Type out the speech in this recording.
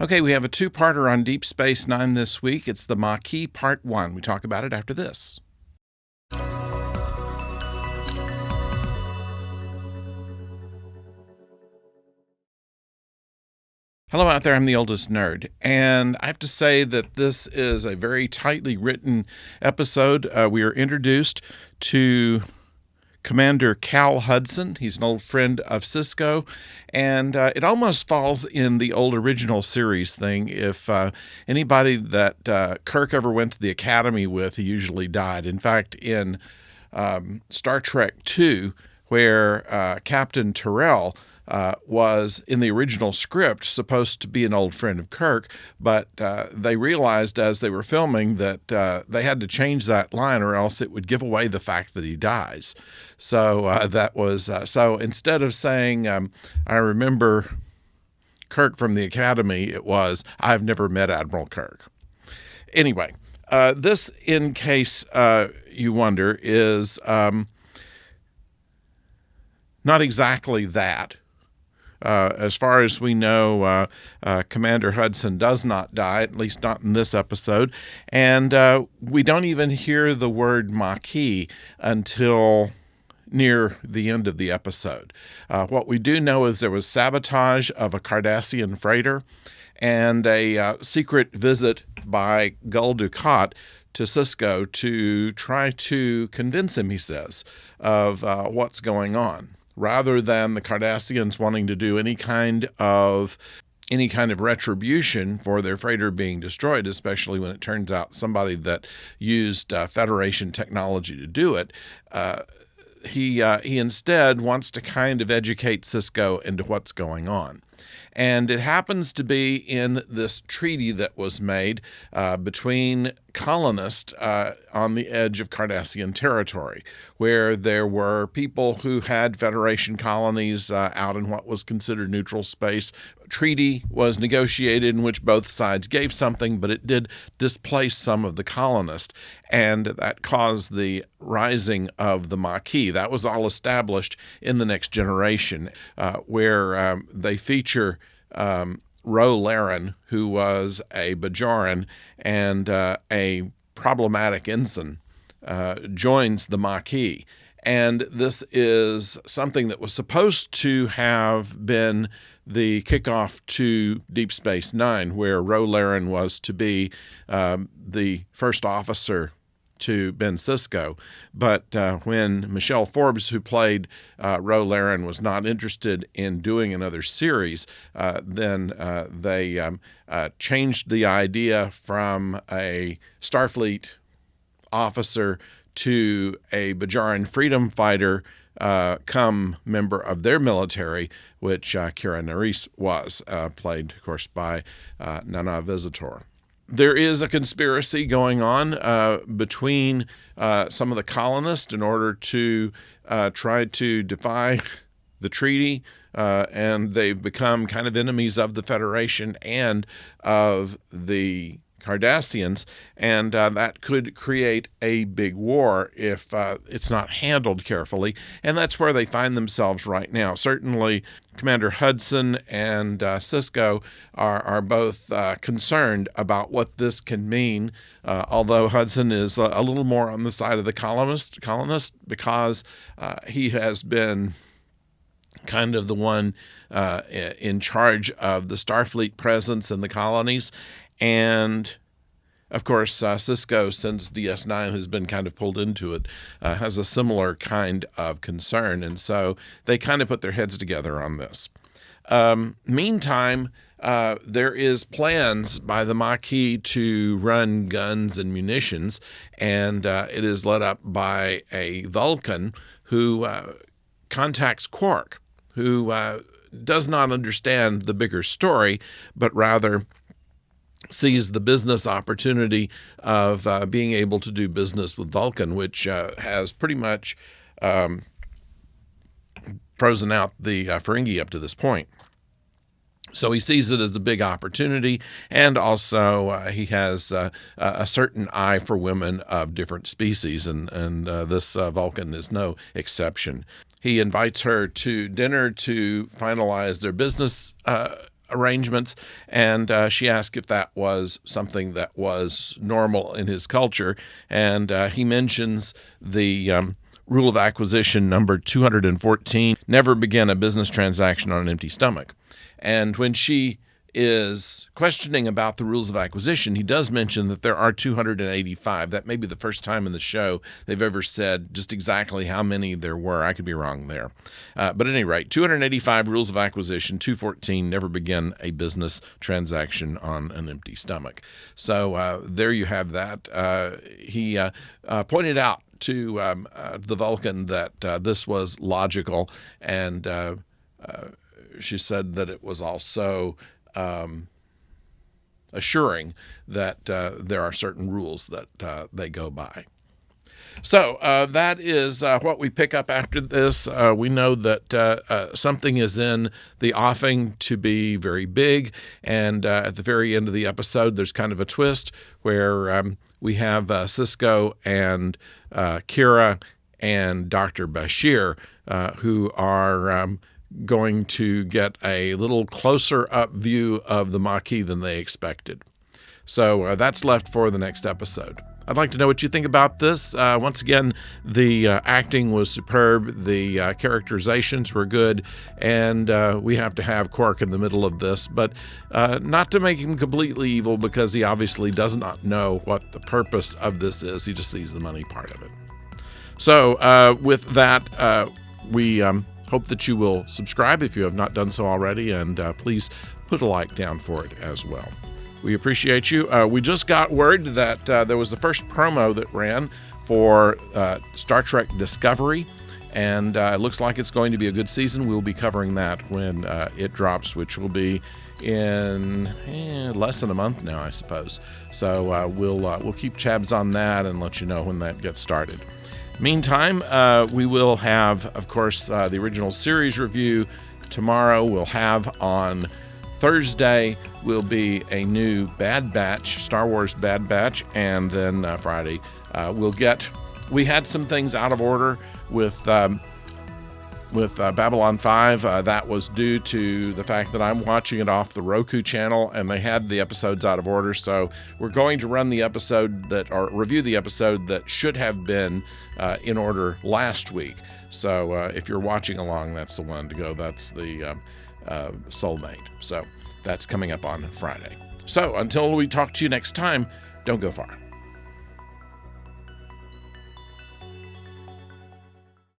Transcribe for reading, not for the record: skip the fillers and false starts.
Okay, we have a two-parter on Deep Space Nine this week. It's the Maquis Part 1. We talk about it after this. Hello out there, I'm the oldest nerd, and I have to say that this is a very tightly written episode. We are introduced to Commander Cal Hudson. He's an old friend of Sisko, and it almost falls in the old original series thing. If anybody that Kirk ever went to the Academy with, he usually died. In fact, in Star Trek II, where Captain Terrell was in the original script supposed to be an old friend of Kirk, but they realized as they were filming that they had to change that line or else it would give away the fact that he dies. So that was so instead of saying I remember Kirk from the Academy, it was I've never met Admiral Kirk. Anyway, this, in case you wonder, is not exactly that. As far as we know, Commander Hudson does not die, at least not in this episode. And we don't even hear the word Maquis until near the end of the episode. What we do know is there was sabotage of a Cardassian freighter and a secret visit by Gul Dukat to Sisko to try to convince him, he says, of what's going on, rather than the Cardassians wanting to do any kind of retribution for their freighter being destroyed, especially when it turns out somebody that used Federation technology to do it. He instead wants to kind of educate Sisko into what's going on. And it happens to be in this treaty that was made between colonists on the edge of Cardassian territory, where there were people who had Federation colonies out in what was considered neutral space. A treaty was negotiated in which both sides gave something, but it did displace some of the colonists, and that caused the rising of the Maquis. That was all established in The Next Generation, where they feature Ro Laren, who was a Bajoran and a problematic ensign, joins the Maquis. And this is something that was supposed to have been the kickoff to Deep Space Nine, where Ro Laren was to be the first officer to Ben Sisko. But when Michelle Forbes, who played Ro Laren, was not interested in doing another series, then they changed the idea from a Starfleet officer to a Bajoran freedom fighter come member of their military, which Kira Nerys was, played, of course, by Nana Visitor. There is a conspiracy going on between some of the colonists in order to try to defy the treaty, and they've become kind of enemies of the Federation and of the Cardassians, and that could create a big war if it's not handled carefully, and that's where they find themselves right now. Certainly, Commander Hudson and Sisko are both concerned about what this can mean, although Hudson is a little more on the side of the colonist because he has been kind of the one in charge of the Starfleet presence in the colonies. And, of course, Sisko, since DS9 has been kind of pulled into it, has a similar kind of concern. And so they kind of put their heads together on this. Meantime, there is plans by the Maquis to run guns and munitions, and it is led up by a Vulcan who contacts Quark, who does not understand the bigger story, but rather sees the business opportunity of being able to do business with Vulcan, which has pretty much frozen out the Ferengi up to this point. So he sees it as a big opportunity, and also he has a certain eye for women of different species, and this Vulcan is no exception. He invites her to dinner to finalize their business arrangements, and she asked if that was something that was normal in his culture, and he mentions the rule of acquisition number 214, never begin a business transaction on an empty stomach. And when she is questioning about the rules of acquisition, he does mention that there are 285. That may be the first time in the show they've ever said just exactly how many there were. I could be wrong there. But at any rate, 285 rules of acquisition, 214, never begin a business transaction on an empty stomach. So there you have that. He pointed out to the Vulcan that this was logical, and she said that it was also assuring that there are certain rules that they go by. So that is what we pick up after this. We know that something is in the offing to be very big, and at the very end of the episode, there's kind of a twist where we have Cisco and Kira and Dr. Bashir who are going to get a little closer up view of the Maquis than they expected. So that's left for the next episode. I'd like to know what you think about this. Once again, the acting was superb, the characterizations were good, and we have to have Quark in the middle of this, but not to make him completely evil, because he obviously does not know what the purpose of this is. He just sees the money part of it. So with that, we hope that you will subscribe if you have not done so already, and please put a like down for it as well. We appreciate you. We just got word that there was the first promo that ran for Star Trek Discovery, and it looks like it's going to be a good season. We'll be covering that when it drops, which will be in less than a month now, I suppose. So we'll keep tabs on that and let you know when that gets started. Meantime, we will have, of course, the original series review tomorrow. We'll have on Thursday will be a new Bad Batch, Star Wars Bad Batch, and then Friday we had some things out of order with Babylon 5. That was due to the fact that I'm watching it off the Roku channel, and they had the episodes out of order. So we're going to run the episode review the episode that should have been in order last week. So if you're watching along, that's the one to go. That's the Soulmate. So that's coming up on Friday. So until we talk to you next time, don't go far.